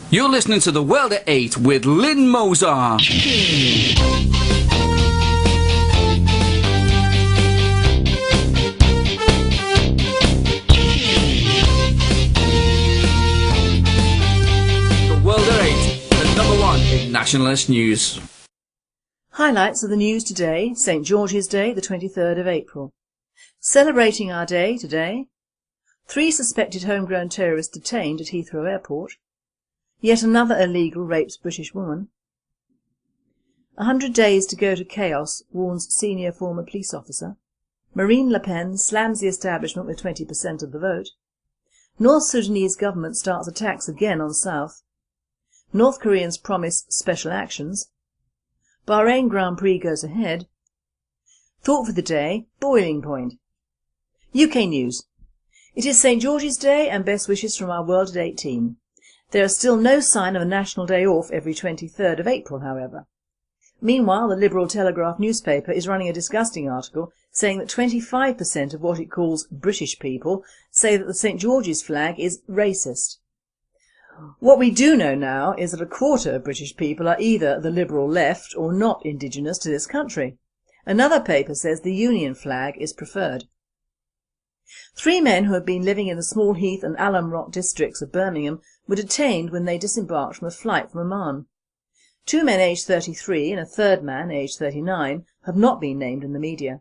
You're listening to The World at 8 with Lynn Mozart. The World at 8, the number one in nationalist news. Highlights of the news today: St George's Day, the 23rd of April. Celebrating our day today: 3 suspected homegrown terrorists detained at Heathrow Airport. Yet another illegal rapes British woman. 100 days to go to chaos, warns senior former police officer. Marine Le Pen slams the establishment with 20% of the vote. North Sudanese government starts attacks again on South. North Koreans promise special actions. Bahrain Grand Prix goes ahead. Thought for the day: boiling point. UK news. It is St George's Day and best wishes from our World at 8 team. There is still no sign of a national day off every 23rd of April, however. Meanwhile, the Liberal Telegraph newspaper is running a disgusting article saying that 25% of what it calls British people say that the St George's flag is racist. What we do know now is that a quarter of British people are either the liberal left or not indigenous to this country. Another paper says the Union flag is preferred. 3 men who had been living in the Small Heath and Alum Rock districts of Birmingham were detained when they disembarked from a flight from Oman. 2 men aged 33 and a third man aged 39 have not been named in the media.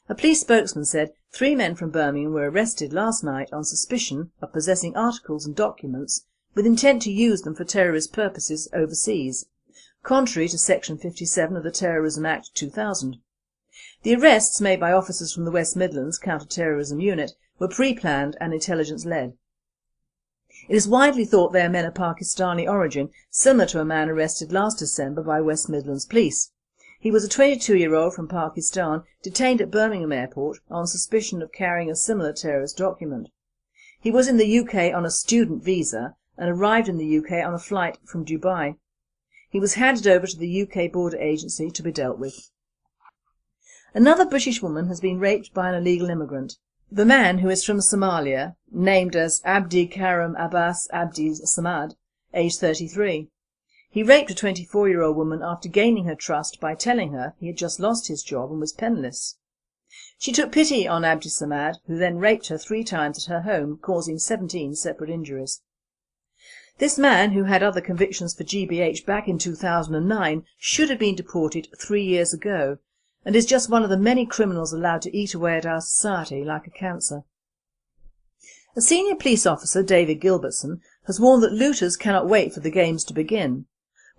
A police spokesman said 3 men from Birmingham were arrested last night on suspicion of possessing articles and documents with intent to use them for terrorist purposes overseas, contrary to Section 57 of the Terrorism Act 2000. The arrests made by officers from the West Midlands Counter-Terrorism Unit were pre-planned and intelligence-led. It is widely thought they are men of Pakistani origin, similar to a man arrested last December by West Midlands Police. He was a 22-year-old from Pakistan detained at Birmingham Airport on suspicion of carrying a similar terrorist document. He was in the UK on a student visa and arrived in the UK on a flight from Dubai. He was handed over to the UK Border Agency to be dealt with. Another British woman has been raped by an illegal immigrant. The man, who is from Somalia, named as Abdi Karim Abbas Abdi Samad, aged 33. He raped a 24-year-old woman after gaining her trust by telling her he had just lost his job and was penniless. She took pity on Abdi Samad, who then raped her 3 times at her home, causing 17 separate injuries. This man, who had other convictions for GBH back in 2009, should have been deported 3 years ago, and is just one of the many criminals allowed to eat away at our society like a cancer. A senior police officer, David Gilbertson, has warned that looters cannot wait for the games to begin.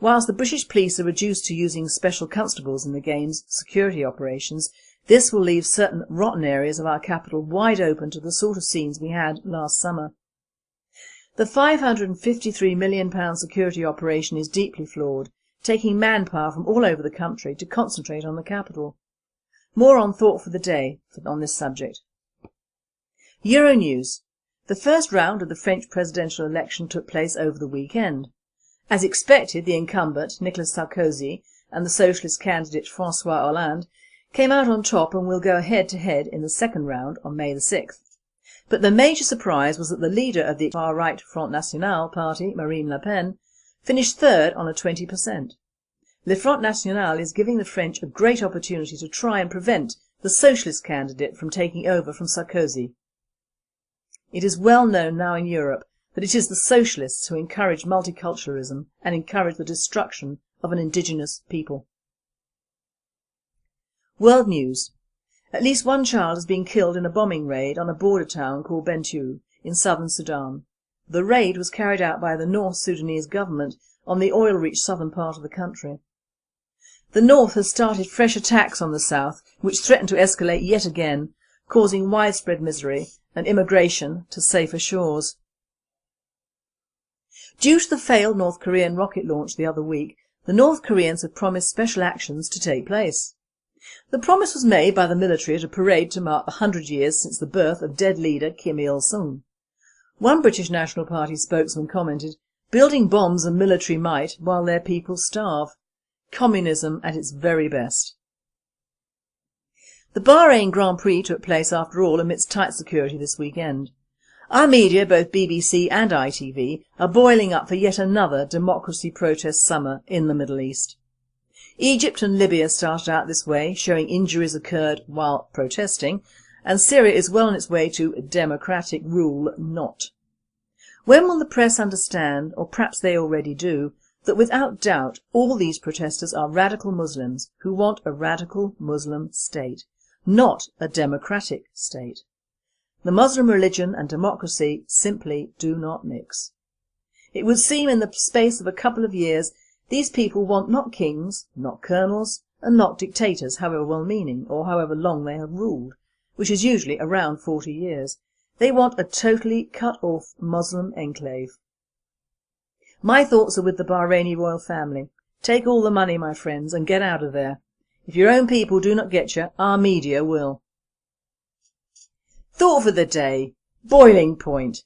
Whilst the British police are reduced to using special constables in the game's security operations, this will leave certain rotten areas of our capital wide open to the sort of scenes we had last summer. The £553 million security operation is deeply flawed, taking manpower from all over the country to concentrate on the capital. More on thought for the day on this subject. Euronews. The first round of the French presidential election took place over the weekend. As expected, the incumbent, Nicolas Sarkozy, and the socialist candidate François Hollande came out on top and will go head-to-head in the second round on May the 6th. But the major surprise was that the leader of the far-right Front National party, Marine Le Pen, finished third on a 20%. Le Front National is giving the French a great opportunity to try and prevent the socialist candidate from taking over from Sarkozy. It is well known now in Europe that it is the socialists who encourage multiculturalism and encourage the destruction of an indigenous people. World news. At least 1 child has been killed in a bombing raid on a border town called Bentiu in southern Sudan. The raid was carried out by the North Sudanese government on the oil-rich southern part of the country. The North has started fresh attacks on the South, which threaten to escalate yet again, causing widespread misery and immigration to safer shores. Due to the failed North Korean rocket launch the other week, the North Koreans have promised special actions to take place. The promise was made by the military at a parade to mark 100 years since the birth of dead leader Kim Il-sung. One British National Party spokesman commented, "Building bombs and military might while their people starve. Communism at its very best." The Bahrain Grand Prix took place after all amidst tight security this weekend. Our media, both BBC and ITV, are boiling up for yet another democracy protest summer in the Middle East. Egypt and Libya started out this way, showing injuries occurred while protesting, and Syria is well on its way to democratic rule not. When will the press understand, or perhaps they already do, that without doubt all these protesters are radical Muslims who want a radical Muslim state, not a democratic state? The Muslim religion and democracy simply do not mix. It would seem in the space of a couple of years these people want not kings, not colonels, and not dictators, however well-meaning or however long they have ruled, which is usually around 40 years. They want a totally cut-off Muslim enclave. My thoughts are with the Bahraini royal family. Take all the money, my friends, and get out of there. If your own people do not get you, our media will. Thought for the day. Boiling point.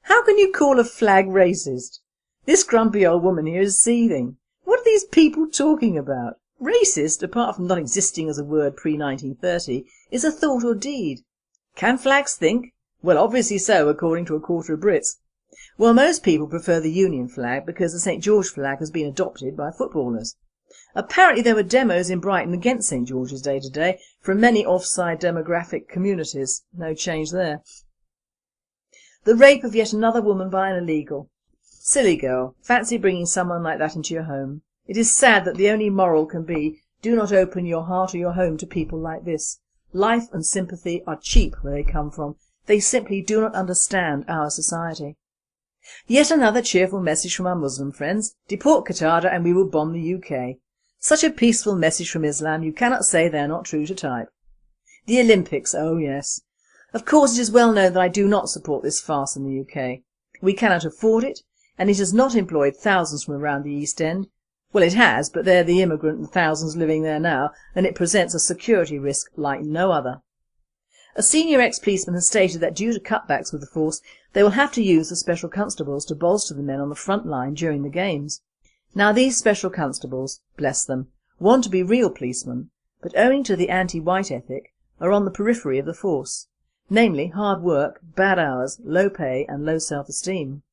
How can you call a flag racist? This grumpy old woman here is seething. What are these people talking about? Racist, apart from not existing as a word pre-1930, is a thought or deed. Can flags think? Well, obviously so, according to a quarter of Brits. Well, most people prefer the Union flag because the St George flag has been adopted by footballers. Apparently there were demos in Brighton against St George's Day today from many offside demographic communities. No change there. The rape of yet another woman by an illegal. Silly girl, fancy bringing someone like that into your home. It is sad that the only moral can be, do not open your heart or your home to people like this. Life and sympathy are cheap where they come from. They simply do not understand our society. Yet another cheerful message from our Muslim friends. Deport Qatada and we will bomb the UK. Such a peaceful message from Islam, you cannot say they are not true to type. The Olympics, oh yes. Of course it is well known that I do not support this farce in the UK. We cannot afford it, and it has not employed thousands from around the East End. Well, it has, but they're the immigrant and thousands living there now, and it presents a security risk like no other. A senior ex-policeman has stated that due to cutbacks with the force, they will have to use the special constables to bolster the men on the front line during the games. Now these special constables, bless them, want to be real policemen, but owing to the anti-white ethic, are on the periphery of the force, namely hard work, bad hours, low pay and low self-esteem.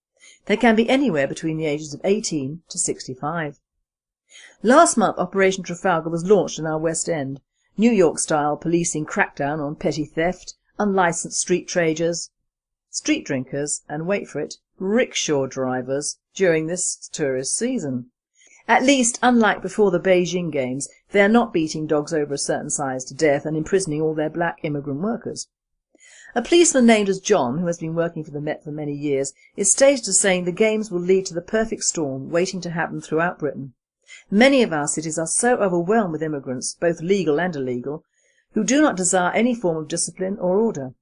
They can be anywhere between the ages of 18 to 65. Last month Operation Trafalgar was launched in our West End, New York-style policing crackdown on petty theft, unlicensed street traders, street drinkers and, wait for it, rickshaw drivers during this tourist season. At least, unlike before the Beijing Games, they are not beating dogs over a certain size to death and imprisoning all their black immigrant workers. A policeman named as John, who has been working for the Met for many years, is stated as saying the Games will lead to the perfect storm waiting to happen throughout Britain. Many of our cities are so overwhelmed with immigrants, both legal and illegal, who do not desire any form of discipline or order.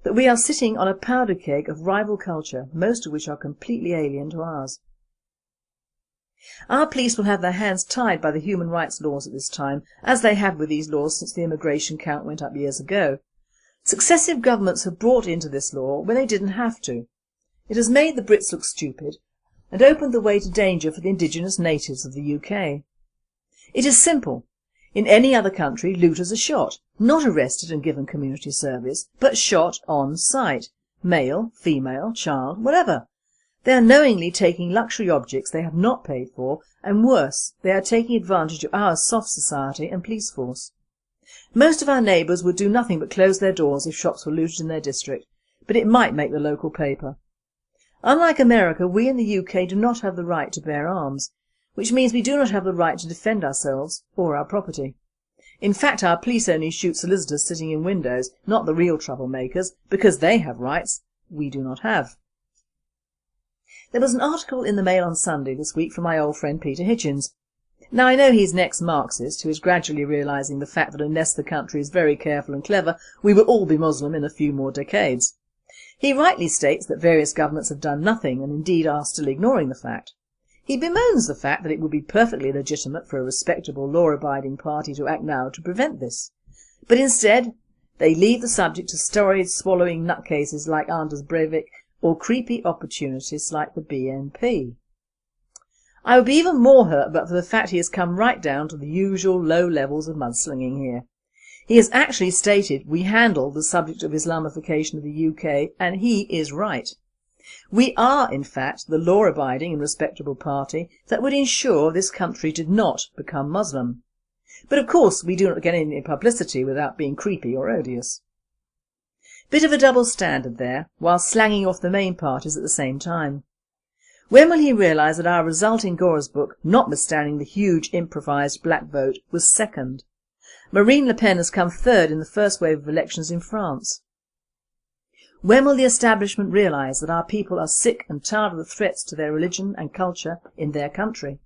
That we are sitting on a powder keg of rival culture, most of which are completely alien to ours. Our police will have their hands tied by the human rights laws at this time, as they have with these laws since the immigration count went up years ago. Successive governments have brought into this law when they didn't have to. It has made the Brits look stupid and opened the way to danger for the indigenous natives of the UK. It is simple. In any other country, looters are shot, not arrested and given community service, but shot on sight, male, female, child, whatever. They are knowingly taking luxury objects they have not paid for, and worse, they are taking advantage of our soft society and police force. Most of our neighbours would do nothing but close their doors if shops were looted in their district, but it might make the local paper. Unlike America, we in the UK do not have the right to bear arms, which means we do not have the right to defend ourselves or our property. In fact, our police only shoot solicitors sitting in windows, not the real troublemakers, because they have rights we do not have. There was an article in the Mail on Sunday this week from my old friend Peter Hitchens. Now I know he's an ex-Marxist who is gradually realising the fact that unless the country is very careful and clever, we will all be Muslim in a few more decades. He rightly states that various governments have done nothing and indeed are still ignoring the fact. He bemoans the fact that it would be perfectly legitimate for a respectable law-abiding party to act now to prevent this. But instead, they leave the subject to steroid-swallowing nutcases like Anders Breivik or creepy opportunists like the BNP. I would be even more hurt but for the fact he has come right down to the usual low levels of mudslinging here. He has actually stated we handle the subject of Islamification of the UK, and he is right. We are in fact the law-abiding and respectable party that would ensure this country did not become Muslim. But of course we do not get any publicity without being creepy or odious. Bit of a double standard there, while slanging off the main parties at the same time. When will he realise that our result in Gore's book, notwithstanding the huge improvised black vote, was second? Marine Le Pen has come third in the first wave of elections in France. When will the establishment realise that our people are sick and tired of the threats to their religion and culture in their country?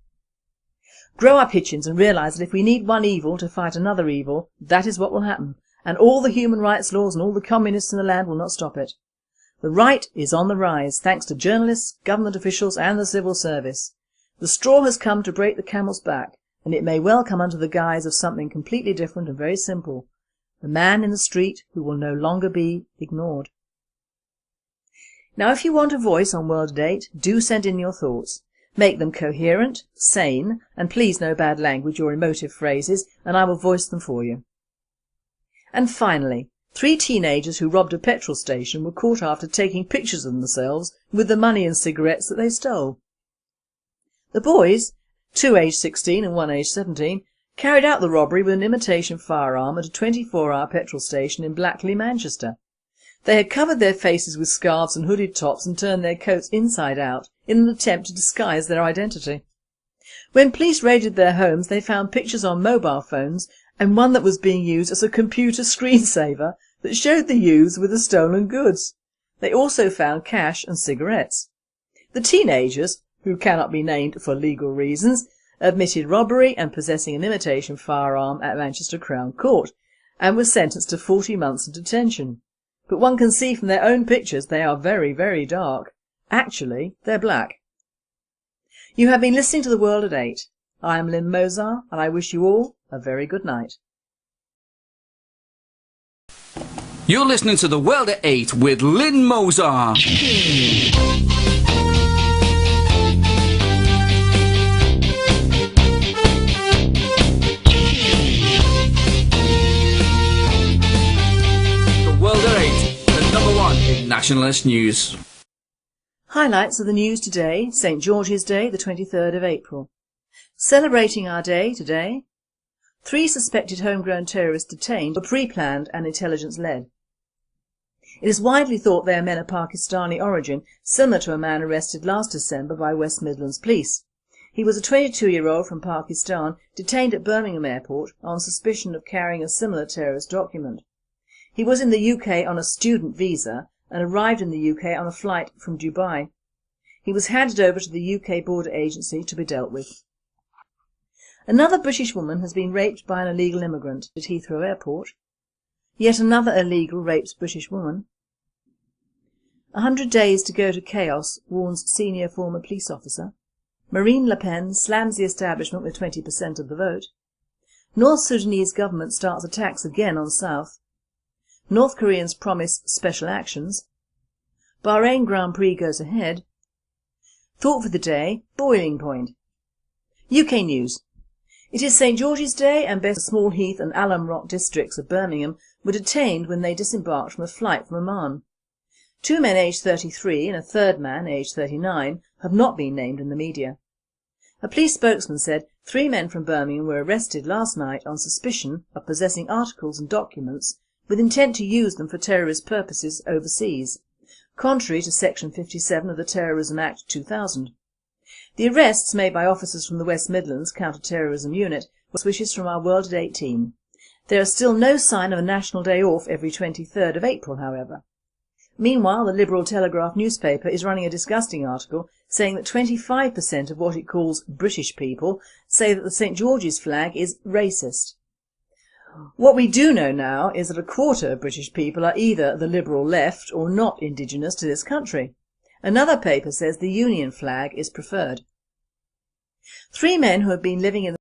Grow our pigeons and realise that if we need one evil to fight another evil, that is what will happen, and all the human rights laws and all the communists in the land will not stop it. The right is on the rise thanks to journalists, government officials and the civil service. The straw has come to break the camel's back, and it may well come under the guise of something completely different and very simple: the man in the street who will no longer be ignored. Now if you want a voice on World at 8, do send in your thoughts. Make them coherent, sane, and please no bad language or emotive phrases, and I will voice them for you. And finally, 3 teenagers who robbed a petrol station were caught after taking pictures of themselves with the money and cigarettes that they stole. The boys, 2 aged 16 and 1 aged 17, carried out the robbery with an imitation firearm at a 24-hour petrol station in Blackley, Manchester. They had covered their faces with scarves and hooded tops and turned their coats inside out in an attempt to disguise their identity. When police raided their homes, they found pictures on mobile phones and one that was being used as a computer screensaver that showed the youths with the stolen goods. They also found cash and cigarettes. The teenagers, who cannot be named for legal reasons, admitted robbery and possessing an imitation firearm at Manchester Crown Court and were sentenced to 40 months in detention. But one can see from their own pictures they are very, very dark. Actually, they're black. You have been listening to The World at 8. I am Lynn Mozar and I wish you all a very good night. You're listening to The World at 8 with Lynn Mozar. The World at 8, the #1 in nationalist news. Highlights of the news today: St George's Day, the 23rd of April. Celebrating our day today: 3 suspected homegrown terrorists detained were pre-planned and intelligence-led. It is widely thought they are men of Pakistani origin, similar to a man arrested last December by West Midlands police. He was a 22-year-old from Pakistan detained at Birmingham Airport on suspicion of carrying a similar terrorist document. He was in the UK on a student visa and arrived in the UK on a flight from Dubai. He was handed over to the UK Border Agency to be dealt with. Another British woman has been raped by an illegal immigrant at Heathrow Airport. Yet another illegal rapes British woman. 100 days to go to chaos, warns senior former police officer. Marine Le Pen slams the establishment with 20% of the vote. North Sudanese government starts attacks again on South. North Koreans promise special actions. Bahrain Grand Prix goes ahead. Thought for the day: boiling point. UK news. It is St George's Day and the Small Heath and Alum Rock districts of Birmingham were detained when they disembarked from a flight from Oman. 2 men aged 33 and a third man aged 39 have not been named in the media. A police spokesman said 3 men from Birmingham were arrested last night on suspicion of possessing articles and documents with intent to use them for terrorist purposes overseas, contrary to Section 57 of the Terrorism Act 2000. The arrests made by officers from the West Midlands Counter-Terrorism Unit were wishes from our World at 8 team. There is still no sign of a national day off every 23rd of April, however. Meanwhile, the Liberal Telegraph newspaper is running a disgusting article saying that 25% of what it calls British people say that the St George's flag is racist. What we do know now is that a quarter of British people are either the liberal left or not indigenous to this country. Another paper says the Union flag is preferred. 3 men who have been living in